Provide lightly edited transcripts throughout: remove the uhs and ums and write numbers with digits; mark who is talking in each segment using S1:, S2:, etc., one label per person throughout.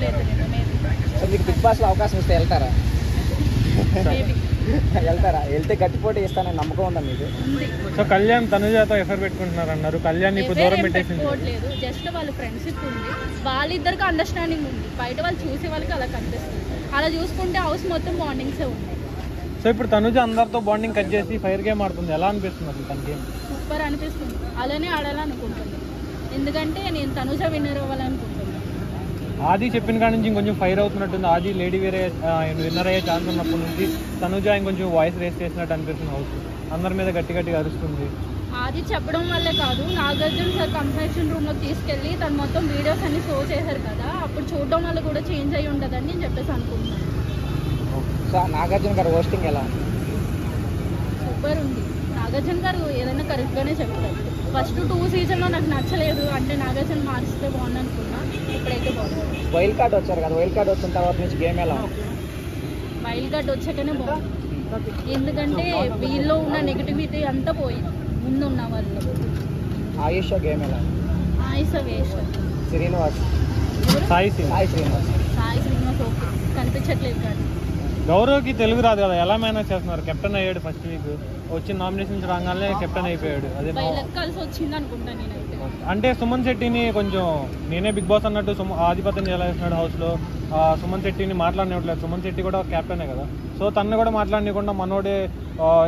S1: చెప్పలేదు
S2: సో మీకు బిగ్ బాస్లో అవకాశం ఇస్తే వెళ్తారా? వెళ్తారా? వెళ్తే గట్టి పోటీ ఇస్తానని నమ్మకం ఉందా మీకు?
S3: సో కళ్యాణ్ తనుజాతో ఎఫర్ పెట్టుకుంటున్నారు అన్నారు. కళ్యాణ్ ఇప్పుడు దూరం పెట్టేసింది.
S1: జస్ట్ వాళ్ళ ఫ్రెండ్షిప్ ఉంది, వాళ్ళిద్దరికి అండర్స్టాండింగ్ ఉంది. బయట వాళ్ళు చూసే వాళ్ళకి అలా కనిపిస్తుంది. అలా చూసుకుంటే హౌస్ మొత్తం బాండింగ్సే ఉన్నాయి.
S3: సో ఇప్పుడు తనుజ అందరితో బాండింగ్ కట్ చేసి ఫైర్ గేమ్ ఆడుతుంది. ఎలా అనిపిస్తుంది అసలు తనకి?
S1: సూపర్ అనిపిస్తుంది. అలానే ఆడాలనుకుంటుంది. ఎందుకంటే నేను తనుజ విన్నర్ అవ్వాలనుకుంటున్నాను.
S3: ఆది చెప్పిన కాడి నుంచి ఇంకొంచెం ఫైర్ అవుతున్నట్టుంది. ఆది లేడీ వేరే విన్నర్ అయ్యే ఛాన్స్ ఉన్నప్పటి నుంచి తనుజ ఇంకొంచెం వాయిస్ రేస్ చేసినట్టు అనిపిస్తుంది. హౌస్ అందరి మీద గట్టిగా అరుస్తుంది.
S1: ఆది చెప్పడం వల్లే కాదు, నాగార్జున సార్ కన్ఫెషన్ రూమ్లో తీసుకెళ్ళి తను మొత్తం వీడియోస్ అన్ని షో చేశారు కదా, అప్పుడు చూడడం వల్ల కూడా చేంజ్ అయ్యి ఉండదని నేను చెప్పేసి అనుకుంటున్నాను.
S2: సో నాగార్జున గారు హోస్టింగ్ ఎలా?
S1: సూపర్ ఉంది. నాగార్జున గారు ఏదైనా కరెక్ట్గానే చెప్తారు. ఫస్ట్ 2 సీజన్లో నాకు నచ్చలేదు, అంటే నాగార్జున మార్చితే బాగుంది అనుకున్నా. ఇప్పుడైతే బాగుంది.
S2: వైల్డ్ కార్డ్ వచ్చారు కదా, వైల్డ్ కార్డ్ వచ్చిన తర్వాత నుంచి గేమ్ ఎలా?
S1: వైల్డ్ కార్డ్ వచ్చాకనే బాగుంది. ఎందుకంటే వీళ్ళలో ఉన్న నెగిటివిటీ అంతా పోయింది ముందున్న వాళ్ళు.
S2: ఆయుష్ గేమ్ ఎలా?
S1: ఆయుష వేస్ట్.
S2: శ్రీనివాస్
S3: సాయి
S1: శ్రీనివాస్ ఓకే, కనిపించట్లేదు. కానీ
S3: గౌరవ్కి తెలుగు రాదు కదా, ఎలా మేనేజ్ చేస్తున్నారు? కెప్టెన్ అయ్యాడు ఫస్ట్ వీక్, వచ్చిన నామినేషన్స్ రాగానే కెప్టెన్ అయిపోయాడు. అదే
S1: కలిసి వచ్చింది అనుకుంటా నేనైతే.
S3: అంటే సుమన్ శెట్టిని కొంచెం నేనే బిగ్ బాస్ అన్నట్టు ఆధిపత్యం చేయాల్సినాడు హౌస్లో. సుమన్ శెట్టిని మాట్లాడనివ్వట్లేదు. సుమన్ శెట్టి కూడా కెప్టెనే కదా, సో తను కూడా మాట్లాడనివ్వకుండా మనోడే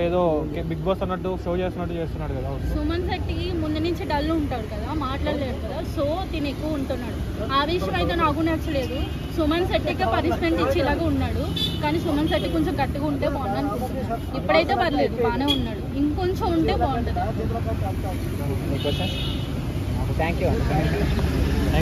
S3: ఏదో బిగ్ బాస్ అన్నట్టు షో చేస్తున్నట్టు చేస్తున్నాడు కదా.
S1: సుమన్ శెట్టి ముందు నుంచి డల్ ఉంటాడు కదా, మాట్లాడలేడు కదా, సో తిని ఎక్కువ ఉంటున్నాడు. ఆ విషయం అయితే నాకు నచ్చలేదు. సుమన్ శెట్టికి పనిష్మెంట్ ఇచ్చేలాగా ఉన్నాడు, కానీ సుమన్ శెట్టి కొంచెం గట్టిగా ఉంటే బాగుంది అనుకుంటున్నాను. ఇప్పుడైతే పర్లేదు, బాగానే ఉన్నాడు. ఇంకొంచెం ఉంటే బాగుంటుంది.
S2: Thank you.